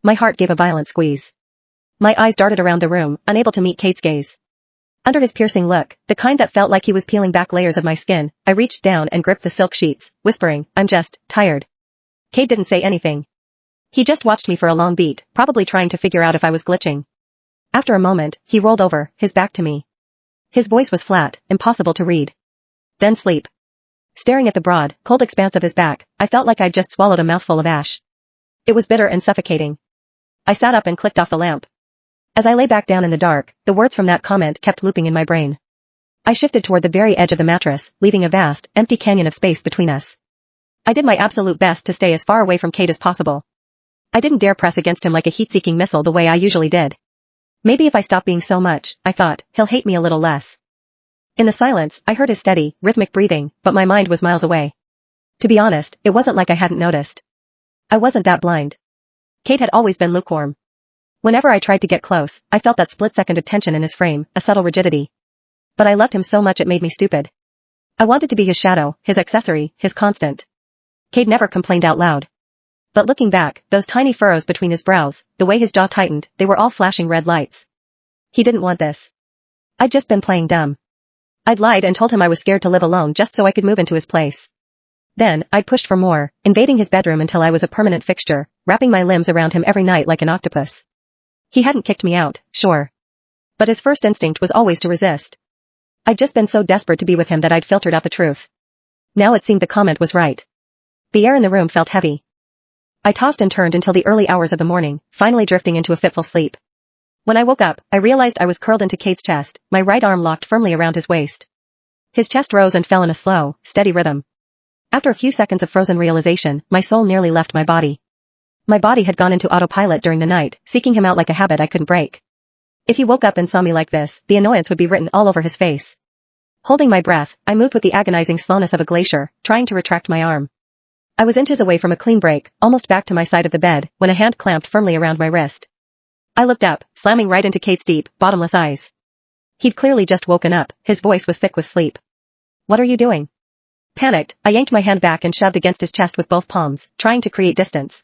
my heart gave a violent squeeze. My eyes darted around the room, unable to meet Kate's gaze. Under his piercing look, the kind that felt like he was peeling back layers of my skin, I reached down and gripped the silk sheets, whispering, "I'm just tired." Kate didn't say anything. He just watched me for a long beat, probably trying to figure out if I was glitching. After a moment, he rolled over, his back to me. His voice was flat, impossible to read. "Then sleep." Staring at the broad, cold expanse of his back, I felt like I'd just swallowed a mouthful of ash. It was bitter and suffocating. I sat up and clicked off the lamp. As I lay back down in the dark, the words from that comment kept looping in my brain. I shifted toward the very edge of the mattress, leaving a vast, empty canyon of space between us. I did my absolute best to stay as far away from Kate as possible. I didn't dare press against him like a heat-seeking missile the way I usually did. Maybe if I stop being so much, I thought, he'll hate me a little less. In the silence, I heard his steady, rhythmic breathing, but my mind was miles away. To be honest, it wasn't like I hadn't noticed. I wasn't that blind. Kate had always been lukewarm. Whenever I tried to get close, I felt that split-second of tension in his frame, a subtle rigidity. But I loved him so much it made me stupid. I wanted to be his shadow, his accessory, his constant. Kate never complained out loud. But looking back, those tiny furrows between his brows, the way his jaw tightened, they were all flashing red lights. He didn't want this. I'd just been playing dumb. I'd lied and told him I was scared to live alone just so I could move into his place. Then, I'd pushed for more, invading his bedroom until I was a permanent fixture, wrapping my limbs around him every night like an octopus. He hadn't kicked me out, sure. But his first instinct was always to resist. I'd just been so desperate to be with him that I'd filtered out the truth. Now it seemed the comment was right. The air in the room felt heavy. I tossed and turned until the early hours of the morning, finally drifting into a fitful sleep. When I woke up, I realized I was curled into Kate's chest, my right arm locked firmly around his waist. His chest rose and fell in a slow, steady rhythm. After a few seconds of frozen realization, my soul nearly left my body. My body had gone into autopilot during the night, seeking him out like a habit I couldn't break. If he woke up and saw me like this, the annoyance would be written all over his face. Holding my breath, I moved with the agonizing slowness of a glacier, trying to retract my arm. I was inches away from a clean break, almost back to my side of the bed, when a hand clamped firmly around my wrist. I looked up, slamming right into Kate's deep, bottomless eyes. He'd clearly just woken up, his voice was thick with sleep. "What are you doing?" Panicked, I yanked my hand back and shoved against his chest with both palms, trying to create distance.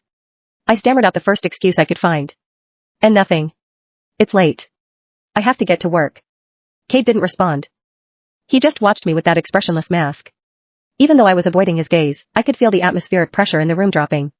I stammered out the first excuse I could find. "And nothing. It's late. I have to get to work." Kate didn't respond. He just watched me with that expressionless mask. Even though I was avoiding his gaze, I could feel the atmospheric pressure in the room dropping.